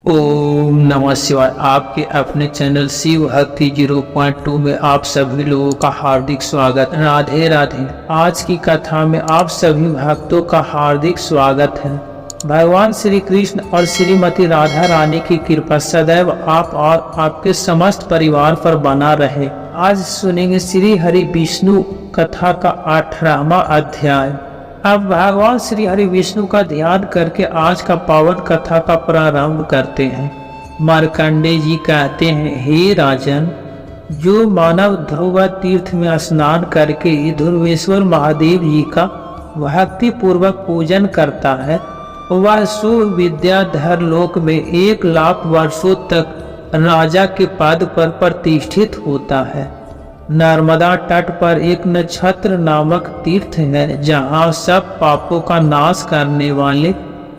ओम नमः शिवाय। आपके अपने चैनल शिव भक्ति 0.2 में आप सभी लोगों का हार्दिक स्वागत। राधे राधे। आज की कथा में आप सभी भक्तों का हार्दिक स्वागत है। भगवान श्री कृष्ण और श्रीमती राधा रानी की कृपा सदैव आप और आपके समस्त परिवार पर बना रहे। आज सुनेंगे श्री हरि विष्णु कथा का 18वां अध्याय। अब भगवान श्री हरि विष्णु का ध्यान करके आज का पावन कथा का प्रारंभ करते हैं। मार्कंडेय जी कहते हैं, हे राजन, जो मानव ध्रुव तीर्थ में स्नान करके ध्रुवेश्वर महादेव जी का भक्ति पूर्वक पूजन करता है, वह सुविद्याधर लोक में 1,00,000 वर्षों तक राजा के पद पर प्रतिष्ठित होता है। नर्मदा तट पर एक नक्षत्र नामक तीर्थ है, जहाँ सब पापों का नाश करने वाले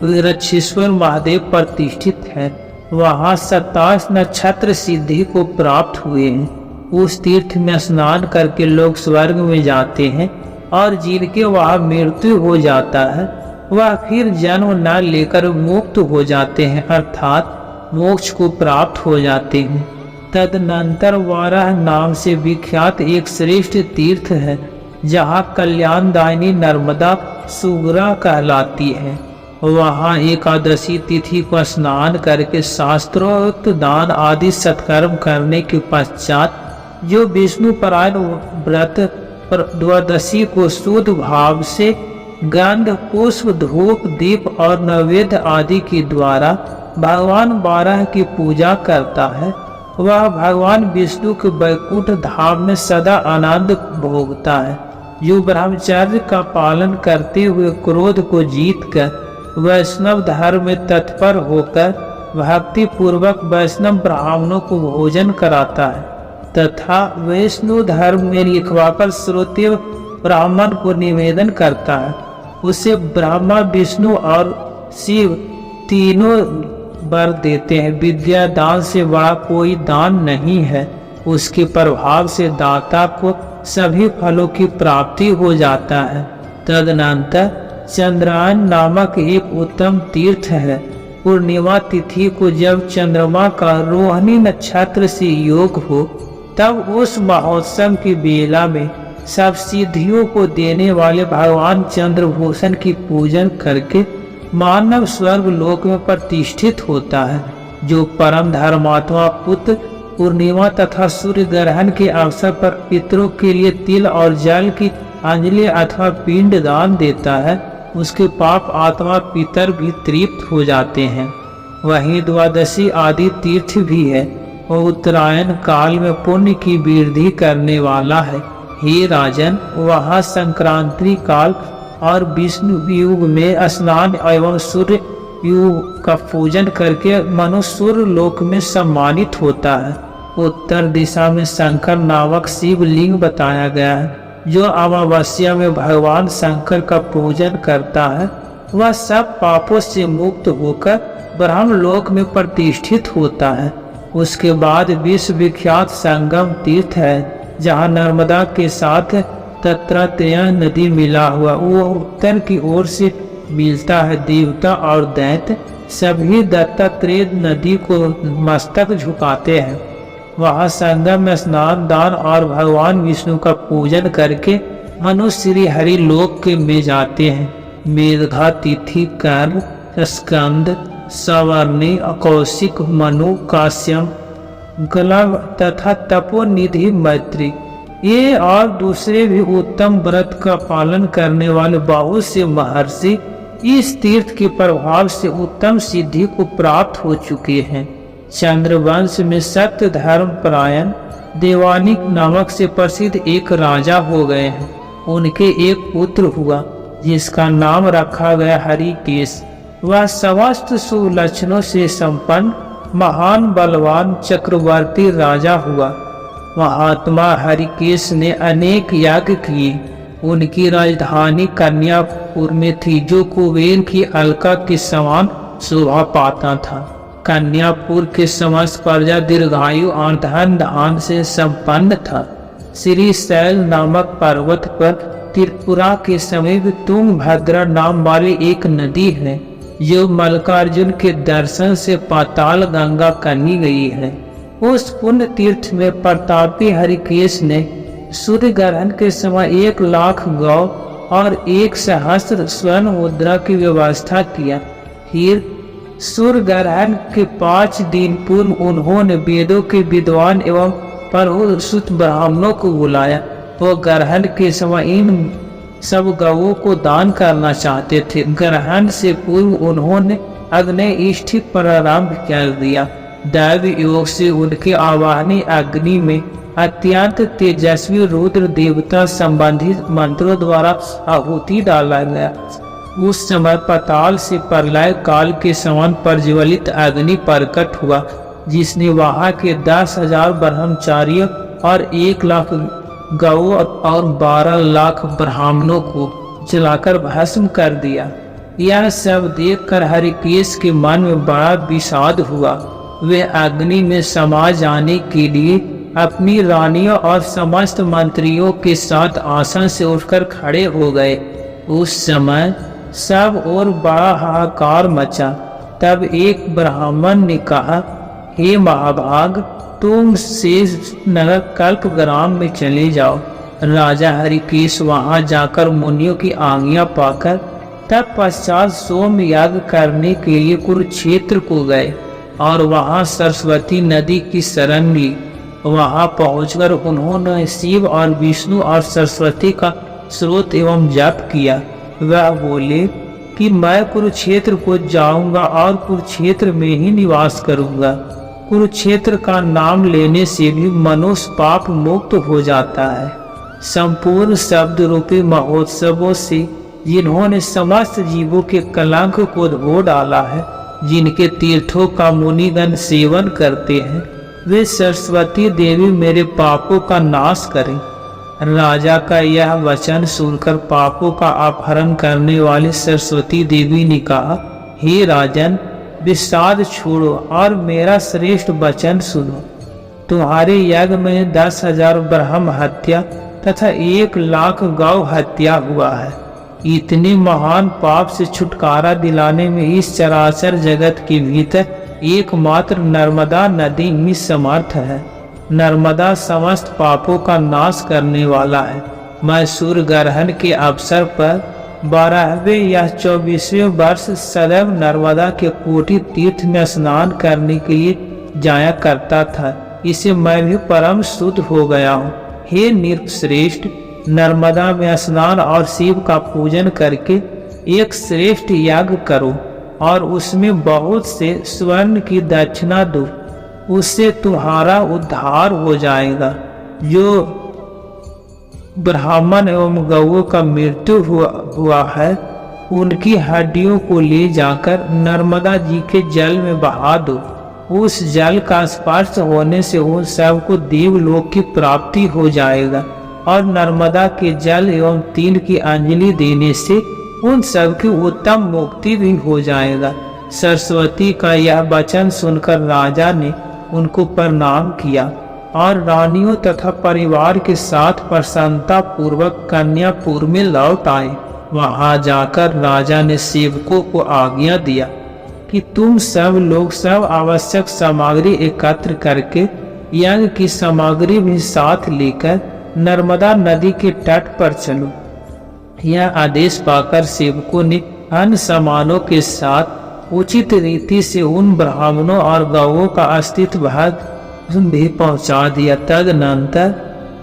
वृक्षेश्वर महादेव प्रतिष्ठित है। वहाँ 27 नक्षत्र सिद्धि को प्राप्त हुए हैं। उस तीर्थ में स्नान करके लोग स्वर्ग में जाते हैं और जिनके वहाँ मृत्यु हो जाता है वह फिर जन्म न लेकर मुक्त हो जाते हैं, अर्थात मोक्ष को प्राप्त हो जाते हैं। तदनंतर वाराह नाम से विख्यात एक श्रेष्ठ तीर्थ है, जहाँ कल्याणदायिनी नर्मदा सुगरा कहलाती है। वहाँ एकादशी तिथि को स्नान करके शास्त्रोक्त दान आदि सत्कर्म करने के पश्चात जो विष्णु परायण व्रत द्वादशी को शुद्ध भाव से गंध पुष्प धूप दीप और नैवेद्य आदि के द्वारा भगवान वाराह की पूजा करता है, वह भगवान विष्णु के वैकुंठ धाम में सदा आनंद भोगता है। जो ब्रह्मचर्य का पालन करते हुए क्रोध को जीतकर वैष्णव धर्म में तत्पर होकर भक्ति पूर्वक वैष्णव ब्राह्मणों को भोजन कराता है तथा वैष्णव धर्म में लिखवाकर श्रोत्रिय ब्राह्मण को निवेदन करता है, उसे ब्रह्मा विष्णु और शिव तीनों वर देते हैं। विद्या दान से बड़ा कोई दान नहीं है। उसके प्रभाव से दाता को सभी फलों की प्राप्ति हो जाता है। तदनंतर चंद्रायन नामक एक उत्तम तीर्थ है। पूर्णिमा तिथि को जब चंद्रमा का रोहिणी नक्षत्र से योग हो, तब उस महोत्सव की बेला में सब सिद्धियों को देने वाले भगवान चंद्रभूषण की पूजन करके मानव स्वर्ग लोक में प्रतिष्ठित होता है। जो परम धर्मात्मा पुत्र पूर्णिमा तथा सूर्य ग्रहण के अवसर पर पितरों के लिए तिल और जल की अंजलि अथवा पिंड दान देता है, उसके पाप आत्मा पितर भी तृप्त हो जाते हैं। वहीं द्वादशी आदि तीर्थ भी है, वह उत्तरायण काल में पुण्य की वृद्धि करने वाला है। हे राजन, वहाँ संक्रांति काल और विष्णु युग में स्नान एवं सूर्य युग का पूजन करके मनुष्य सूर्य लोक में सम्मानित होता है। उत्तर दिशा में शंकर नामक शिवलिंग बताया गया है। जो अमावस्या में भगवान शंकर का पूजन करता है, वह सब पापों से मुक्त होकर ब्रह्म लोक में प्रतिष्ठित होता है। उसके बाद विश्व विख्यात संगम तीर्थ है, जहाँ नर्मदा के साथ तत्रत्यय नदी मिला हुआ, वो उत्तर की ओर से मिलता है। देवता और दैत्य सभी दत्तात्रेय नदी को मस्तक झुकाते हैं। वहाँ संगम में स्नान दान और भगवान विष्णु का पूजन करके मनुष्य श्री हरि लोक के में जाते हैं। मेघा तिथि कर्ण स्कंद सवर्णी कौशिक मनु काश्यम गलव तथा तपोनिधि मैत्री, ये और दूसरे भी उत्तम व्रत का पालन करने वाले बहुत से महर्षि इस तीर्थ के प्रभाव से उत्तम सिद्धि को प्राप्त हो चुके हैं। चंद्रवंश में सत्य धर्म परायण देवानिक नामक से प्रसिद्ध एक राजा हो गए हैं। उनके एक पुत्र हुआ, जिसका नाम रखा गया हरिकेश। वह समस्त सुलक्षणों से संपन्न महान बलवान चक्रवर्ती राजा हुआ। महात्मा हरिकेश ने अनेक यज्ञ किए। उनकी राजधानी कन्यापुर में थी, जो कुबेर की अलका के समान शोभा पाता था। कन्यापुर के समस्त प्रजा दीर्घायु और धन धान से संपन्न था। श्री शैल नामक पर्वत पर त्रिपुरा के समीप तुंगभद्रा नाम वाली एक नदी है। जो मल्लिकार्जुन के दर्शन से पाताल गंगा कही गई है। उस पुण्य तीर्थ में प्रतापी हरिकेश ने सूर्य ग्रहण के समय 1,00,000 गौ और 1,000 स्वर्ण मुद्रा की व्यवस्था किया। फिर सूर्य ग्रहण के 5 दिन पूर्व उन्होंने वेदों के विद्वान एवं परहुसुत ब्राह्मणों को बुलाया। वो ग्रहण के समय इन सब गौओं को दान करना चाहते थे। ग्रहण से पूर्व उन्होंने अग्नि इष्टि प्रारंभ कर दिया। दैव योग से उनके आवाहनी अग्नि में अत्यंत तेजस्वी रुद्र देवता संबंधित मंत्रों द्वारा आहुति डाला गया। उस समय पाताल से प्रलय काल के समान प्रज्वलित अग्नि प्रकट हुआ, जिसने वहां के 10,000 ब्रह्मचारियों और 1,00,000 गौ और 12,00,000 ब्राह्मणों को जलाकर भस्म कर दिया। यह सब देखकर हरिकेश के मन में बड़ा विषाद हुआ। वे अग्नि में समा जाने के लिए अपनी रानियों और समस्त मंत्रियों के साथ आसन से उठकर खड़े हो गए। उस समय सब और बड़ा हाहाकार मचा। तब एक ब्राह्मण ने कहा, हे महाभाग, तुम शेष नगर कल्प ग्राम में चले जाओ। राजा हरिकेश वहां जाकर मुनियों की आज्ञा पाकर तब पश्चात सोम याग करने के लिए कुरुक्षेत्र को गए और वहां सरस्वती नदी की शरण ली। वहां पहुंचकर उन्होंने शिव और विष्णु और सरस्वती का स्रोत एवं जप किया। वह बोले कि मैं कुरुक्षेत्र को जाऊंगा और कुरुक्षेत्र में ही निवास करूंगा। कुरुक्षेत्र का नाम लेने से भी मनुष्य पाप मुक्त हो जाता है। संपूर्ण शब्द रूपी महोत्सवों से जिन्होंने समस्त जीवों के कलंक को धो डाला है, जिनके तीर्थों का मुनिगण सेवन करते हैं, वे सरस्वती देवी मेरे पापों का नाश करें। राजा का यह वचन सुनकर पापों का अपहरण करने वाली सरस्वती देवी ने कहा, हे राजन, विषाद छोड़ो और मेरा श्रेष्ठ वचन सुनो। तुम्हारे यज्ञ में 10,000 ब्रह्म हत्या तथा 1,00,000 गौ हत्या हुआ है। इतने महान पाप से छुटकारा दिलाने में इस चराचर जगत के भीतर एकमात्र नर्मदा नदी ही समर्थ है। नर्मदा समस्त पापों का नाश करने वाला है। मैं सूर्य ग्रहण के अवसर पर 12वें या 24वें वर्ष सदैव नर्मदा के कोटि तीर्थ में स्नान करने के लिए जाया करता था। इसे मैं भी परम शुद्ध हो गया हूँ। हे नृपश्रेष्ठ, नर्मदा में स्नान और शिव का पूजन करके एक श्रेष्ठ याग करो और उसमें बहुत से स्वर्ण की दक्षिणा दो। उससे तुम्हारा उद्धार हो जाएगा। जो ब्राह्मण एवं गौओं का मृत्यु हुआ है, उनकी हड्डियों को ले जाकर नर्मदा जी के जल में बहा दो। उस जल का स्पर्श होने से उन सबको देवलोक की प्राप्ति हो जाएगा और नर्मदा के जल एवं तीन की अंजलि देने से उन सब की उत्तम मुक्ति भी हो जाएगा। सरस्वती का यह वचन सुनकर राजा ने उनको प्रणाम किया और रानियों तथा परिवार के साथ प्रसन्नता पूर्वक कन्यापुर में लौट आए। वहां जाकर राजा ने सेवकों को आज्ञा दिया कि तुम सब लोग सब आवश्यक सामग्री एकत्र करके यज्ञ की सामग्री भी साथ लेकर नर्मदा नदी के तट पर चलो। यह आदेश पाकर सेवकों ने अन्य सामानों के साथ उचित रीति से उन ब्राह्मणों और गौओं का अस्तित्व भाग भी पहुंचा दिया। तदनंतर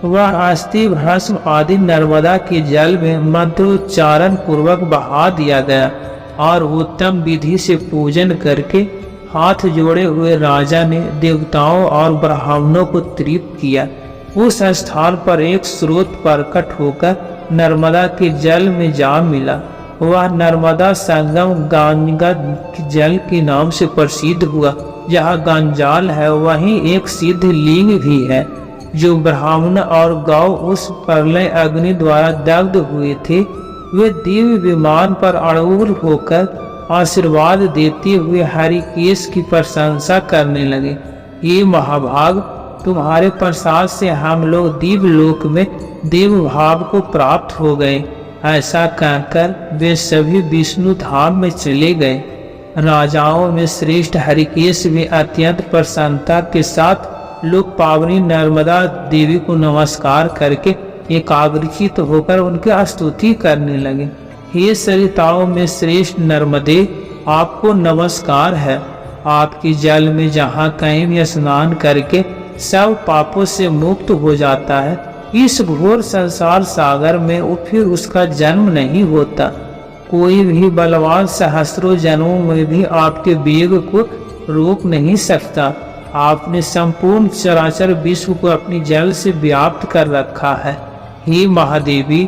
वह अस्थि भस्म आदि नर्मदा के जल में मंत्रोच्चारण पूर्वक बहा दिया गया और उत्तम विधि से पूजन करके हाथ जोड़े हुए राजा ने देवताओं और ब्राह्मणों को तृप्त किया। उस स्थान पर एक स्रोत प्रकट होकर नर्मदा के जल में जा मिला। वह नर्मदा संगम गंगा जल के नाम से प्रसिद्ध हुआ। जहाँ गंजाल है वहीं एक सिद्ध लिंग भी है। जो ब्राह्मण और गौ उस प्रलय अग्नि द्वारा दग्ध हुए थे, वे दिव्य विमान पर आरूढ़ होकर आशीर्वाद देते हुए हरिकेश की प्रशंसा करने लगे। ये महाभाग, तुम्हारे प्रसाद से हम लोग दिव्य लोक में देव भाव को प्राप्त हो गए। ऐसा कहकर वे सभी विष्णु धाम में चले गए। राजाओं में श्रेष्ठ हरिकेश भी अत्यंत प्रसन्नता के साथ लोग पावनी नर्मदा देवी को नमस्कार करके एकाग्रचित होकर उनकी स्तुति करने लगे। हे सरिताओं में श्रेष्ठ नर्मदे, आपको नमस्कार है। आपके जल में जहाँ कहीं भी स्नान करके सब पापों से मुक्त हो जाता है, इस घोर संसार सागर में फिर उसका जन्म नहीं होता। कोई भी बलवान सहस्रों जन्मों में भी आपके वेग को रोक नहीं सकता। आपने संपूर्ण चराचर विश्व को अपनी जल से व्याप्त कर रखा है। हे महादेवी,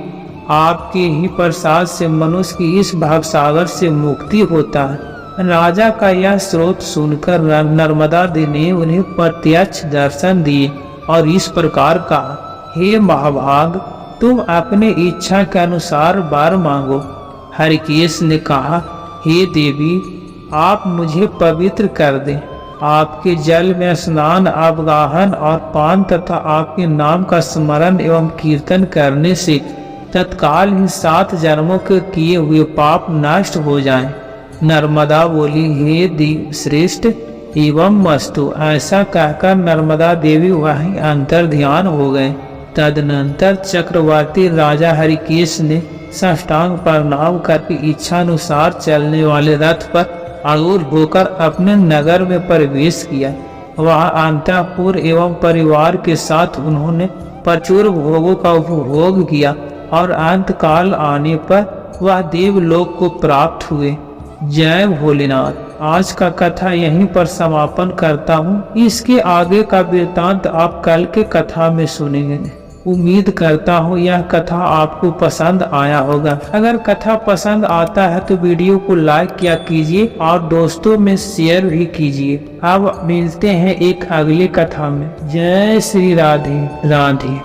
आपके ही प्रसाद से मनुष्य की इस भावसागर से मुक्ति होता है। राजा का यह स्रोत सुनकर नर्मदा देवी ने उन्हें प्रत्यक्ष दर्शन दिए और इस प्रकार कहा, हे महाभाग, तुम अपने इच्छा के अनुसार वर मांगो। हरिकेश ने कहा, हे देवी, आप मुझे पवित्र कर दें। आपके जल में स्नान, अवगाहन और पान तथा आपके नाम का स्मरण एवं कीर्तन करने से तत्काल ही 7 जन्मों के किए हुए पाप नष्ट हो जाएं। नर्मदा बोली, हे देव श्रेष्ठ एवं मस्तु। ऐसा कहकर नर्मदा देवी वहीं अंतर ध्यान हो गए। तदनंतर चक्रवर्ती राजा हरिकेश ने साष्टांग प्रणाम करके इच्छानुसार चलने वाले रथ पर आरूढ़ होकर अपने नगर में प्रवेश किया। वहाँ अंतःपुर एवं परिवार के साथ उन्होंने प्रचुर भोगों का उपभोग किया और अंत काल आने पर वह देवलोक को प्राप्त हुए। जय भोलेनाथ। आज का कथा यहीं पर समापन करता हूँ। इसके आगे का वृत्तांत आप कल के कथा में सुनेंगे। उम्मीद करता हूँ यह कथा आपको पसंद आया होगा। अगर कथा पसंद आता है तो वीडियो को लाइक किया कीजिए और दोस्तों में शेयर भी कीजिए। अब मिलते हैं एक अगली कथा में। जय श्री राधे राधे।